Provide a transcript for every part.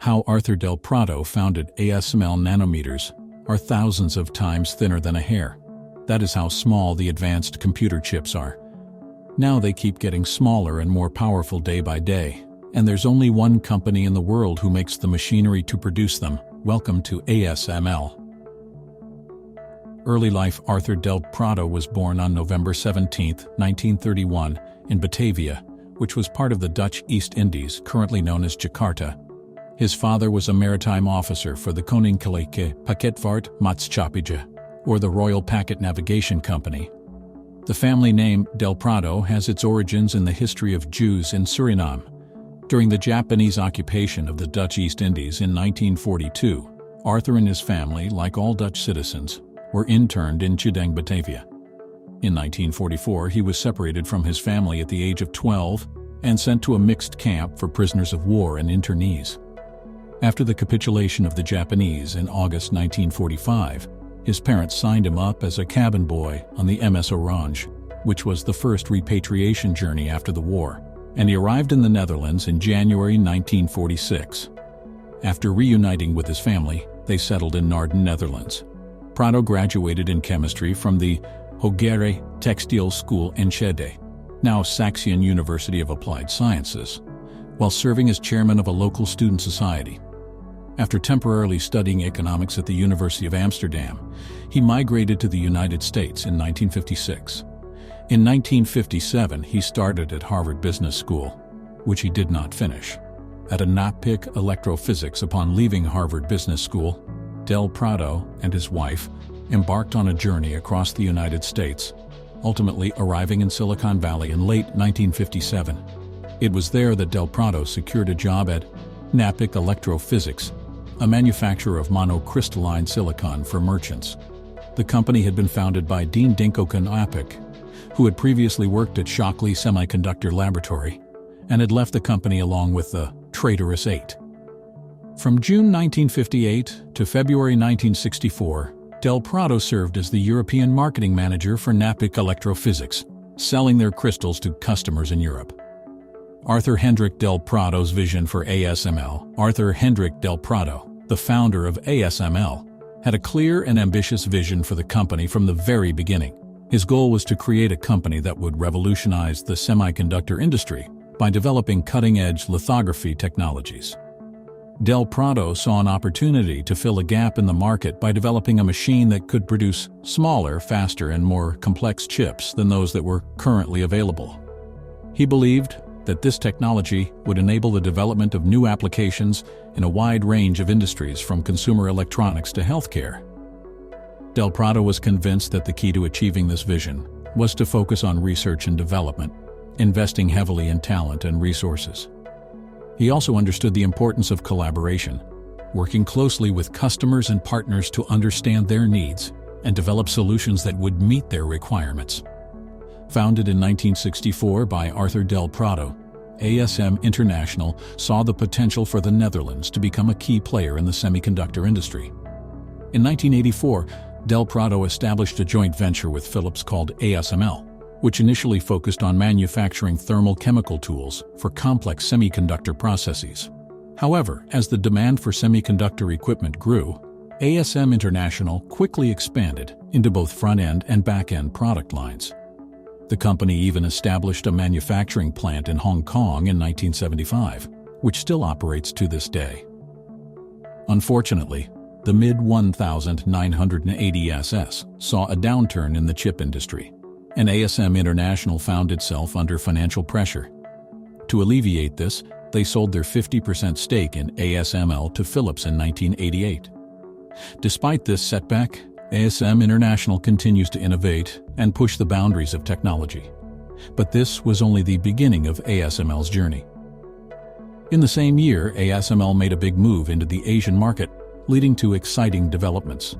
How Arthur Del Prado founded ASML. Nanometers are thousands of times thinner than a hair. That is how small the advanced computer chips are. Now they keep getting smaller and more powerful day by day, and there's only one company in the world who makes the machinery to produce them. Welcome to ASML. Early life. Arthur Del Prado was born on November 17, 1931, in Batavia, which was part of the Dutch East Indies, currently known as Jakarta. His father was a maritime officer for the Koninklijke Paketvaart Maatschappij, or the Royal Packet Navigation Company. The family name Del Prado has its origins in the history of Jews in Suriname. During the Japanese occupation of the Dutch East Indies in 1942, Arthur and his family, like all Dutch citizens, were interned in Chideng, Batavia. In 1944, he was separated from his family at the age of 12 and sent to a mixed camp for prisoners of war and internees. After the capitulation of the Japanese in August 1945, his parents signed him up as a cabin boy on the MS Orange, which was the first repatriation journey after the war, and he arrived in the Netherlands in January 1946. After reuniting with his family, they settled in Naarden, Netherlands. Prado graduated in chemistry from the Hogere Textile School Enschede, now Saxion University of Applied Sciences, while serving as chairman of a local student society. After temporarily studying economics at the University of Amsterdam, he migrated to the United States in 1956. In 1957, he started at Harvard Business School, which he did not finish. At a NAPIC Electrophysics. Upon leaving Harvard Business School, Del Prado and his wife embarked on a journey across the United States, ultimately arriving in Silicon Valley in late 1957. It was there that Del Prado secured a job at NAPIC Electrophysics, a manufacturer of monocrystalline silicon for merchants. The company had been founded by Dean Dinkoken Apik, who had previously worked at Shockley Semiconductor Laboratory and had left the company along with the traitorous 8. From June 1958 to February 1964, Del Prado served as the European marketing manager for NAPIC Electrophysics, selling their crystals to customers in Europe. Arthur Hendrik Del Prado's vision for ASML. Arthur Hendrik Del Prado, the founder of ASML, had a clear and ambitious vision for the company from the very beginning. His goal was to create a company that would revolutionize the semiconductor industry by developing cutting-edge lithography technologies. Del Prado saw an opportunity to fill a gap in the market by developing a machine that could produce smaller, faster, and more complex chips than those that were currently available. He believed that this technology would enable the development of new applications in a wide range of industries, from consumer electronics to healthcare. Del Prado was convinced that the key to achieving this vision was to focus on research and development, investing heavily in talent and resources. He also understood the importance of collaboration, working closely with customers and partners to understand their needs and develop solutions that would meet their requirements. Founded in 1964 by Arthur Del Prado, ASM International saw the potential for the Netherlands to become a key player in the semiconductor industry. In 1984, Del Prado established a joint venture with Philips called ASML, which initially focused on manufacturing thermal chemical tools for complex semiconductor processes. However, as the demand for semiconductor equipment grew, ASM International quickly expanded into both front-end and back-end product lines. The company even established a manufacturing plant in Hong Kong in 1975, which still operates to this day. Unfortunately, the mid-1980s saw a downturn in the chip industry, and ASM International found itself under financial pressure. To alleviate this, they sold their 50% stake in ASML to Philips in 1988. Despite this setback, ASM International continues to innovate and push the boundaries of technology. But this was only the beginning of ASML's journey. In the same year, ASML made a big move into the Asian market, leading to exciting developments.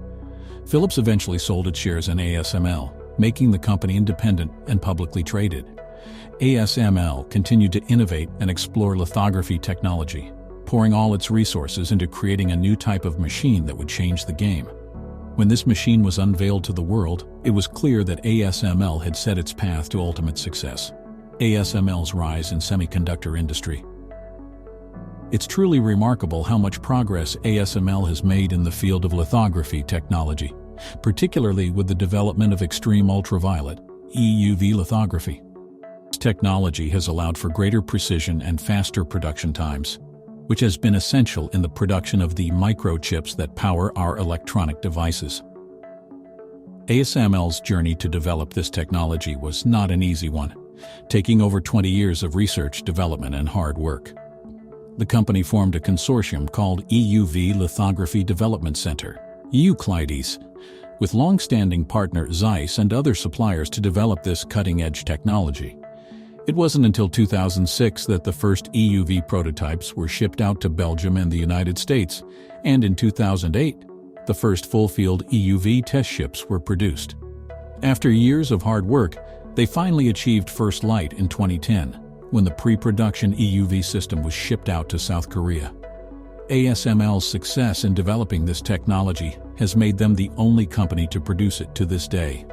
Philips eventually sold its shares in ASML, making the company independent and publicly traded. ASML continued to innovate and explore lithography technology, pouring all its resources into creating a new type of machine that would change the game. When this machine was unveiled to the world, it was clear that ASML had set its path to ultimate success. ASML's rise in semiconductor industry. It's truly remarkable how much progress ASML has made in the field of lithography technology, particularly with the development of extreme ultraviolet (EUV) lithography. This technology has allowed for greater precision and faster production times, which has been essential in the production of the microchips that power our electronic devices. ASML's journey to develop this technology was not an easy one, taking over 20 years of research, development, and hard work. The company formed a consortium called EUV Lithography Development Center, EUCLIDES, with long-standing partner Zeiss and other suppliers to develop this cutting-edge technology. It wasn't until 2006 that the first EUV prototypes were shipped out to Belgium and the United States, and in 2008, the first full-field EUV test ships were produced. After years of hard work, they finally achieved first light in 2010, when the pre-production EUV system was shipped out to South Korea. ASML's success in developing this technology has made them the only company to produce it to this day.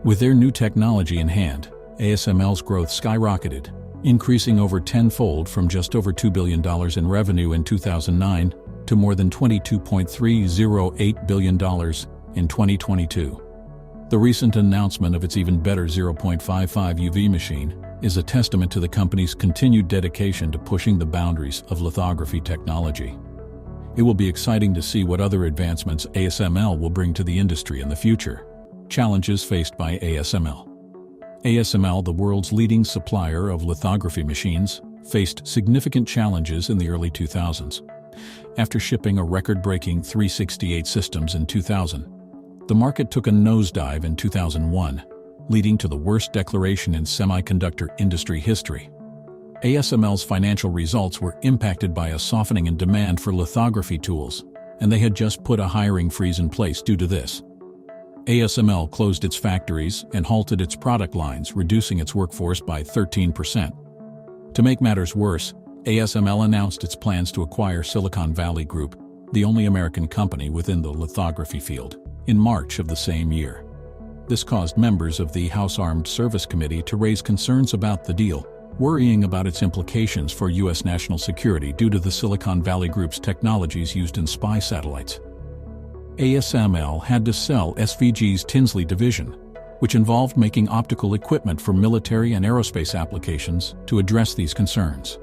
With their new technology in hand, ASML's growth skyrocketed, increasing over tenfold from just over $2 billion in revenue in 2009 to more than $22.308 billion in 2022. The recent announcement of its even better 0.55 UV machine is a testament to the company's continued dedication to pushing the boundaries of lithography technology. It will be exciting to see what other advancements ASML will bring to the industry in the future. Challenges faced by ASML. ASML, the world's leading supplier of lithography machines, faced significant challenges in the early 2000s. After shipping a record-breaking 368 systems in 2000, the market took a nosedive in 2001, leading to the worst declaration in semiconductor industry history. ASML's financial results were impacted by a softening in demand for lithography tools, and they had just put a hiring freeze in place due to this. ASML closed its factories and halted its product lines, reducing its workforce by 13%. To make matters worse, ASML announced its plans to acquire Silicon Valley Group, the only American company within the lithography field, in March of the same year. This caused members of the House Armed Service Committee to raise concerns about the deal, worrying about its implications for U.S. national security due to the Silicon Valley Group's technologies used in spy satellites. ASML had to sell SVG's Tinsley division, which involved making optical equipment for military and aerospace applications, to address these concerns.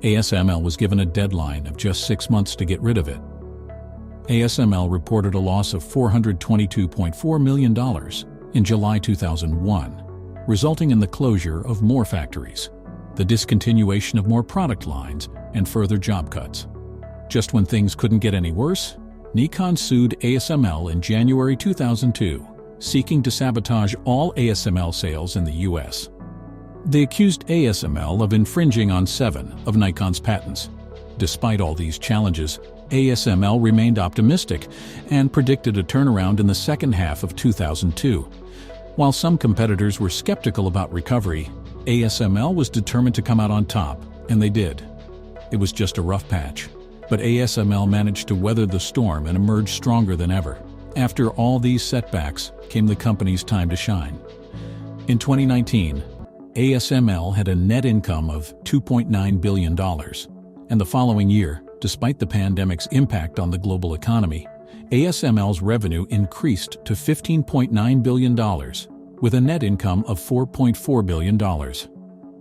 ASML was given a deadline of just 6 months to get rid of it. ASML reported a loss of $422.4 million in July 2001, resulting in the closure of more factories, the discontinuation of more product lines, and further job cuts. Just when things couldn't get any worse, Nikon sued ASML in January 2002, seeking to sabotage all ASML sales in the U.S. They accused ASML of infringing on 7 of Nikon's patents. Despite all these challenges, ASML remained optimistic and predicted a turnaround in the second half of 2002. While some competitors were skeptical about recovery, ASML was determined to come out on top, and they did. It was just a rough patch, but ASML managed to weather the storm and emerge stronger than ever. After all these setbacks came the company's time to shine. In 2019, ASML had a net income of $2.9 billion, and the following year, despite the pandemic's impact on the global economy, ASML's revenue increased to $15.9 billion, with a net income of $4.4 billion.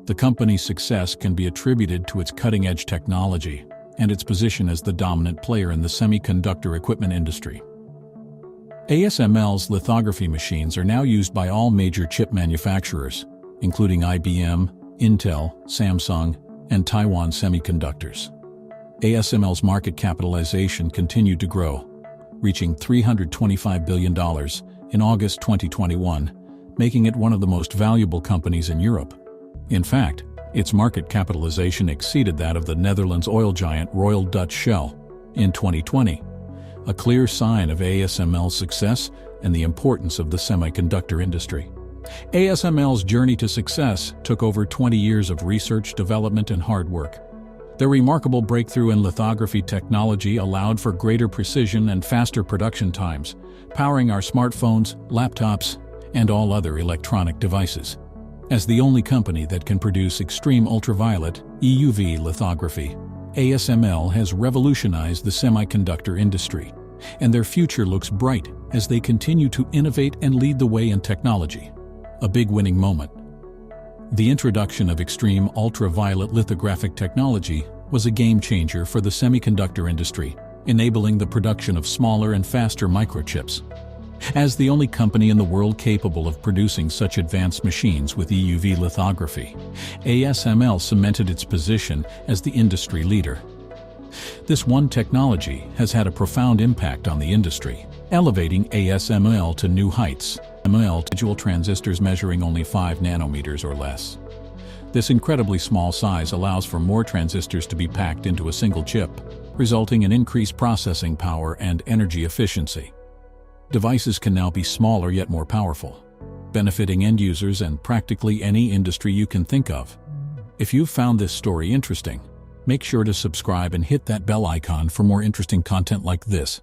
The company's success can be attributed to its cutting-edge technology and its position as the dominant player in the semiconductor equipment industry. ASML's lithography machines are now used by all major chip manufacturers, including IBM, Intel, Samsung, and Taiwan Semiconductors. ASML's market capitalization continued to grow, reaching $325 billion in August 2021, making it one of the most valuable companies in Europe. In fact, its market capitalization exceeded that of the Netherlands oil giant Royal Dutch Shell in 2020, a clear sign of ASML's success and the importance of the semiconductor industry. ASML's journey to success took over 20 years of research, development, and hard work. Their remarkable breakthrough in lithography technology allowed for greater precision and faster production times, powering our smartphones, laptops, and all other electronic devices. As the only company that can produce extreme ultraviolet (EUV) lithography, ASML has revolutionized the semiconductor industry, and their future looks bright as they continue to innovate and lead the way in technology. A big winning moment. The introduction of extreme ultraviolet lithographic technology was a game-changer for the semiconductor industry, enabling the production of smaller and faster microchips. As the only company in the world capable of producing such advanced machines with EUV lithography, ASML cemented its position as the industry leader. This one technology has had a profound impact on the industry, elevating ASML to new heights. Individual transistors measuring only 5 nanometers or less. This incredibly small size allows for more transistors to be packed into a single chip, resulting in increased processing power and energy efficiency. Devices can now be smaller yet more powerful, benefiting end users and practically any industry you can think of. If you've found this story interesting, make sure to subscribe and hit that bell icon for more interesting content like this.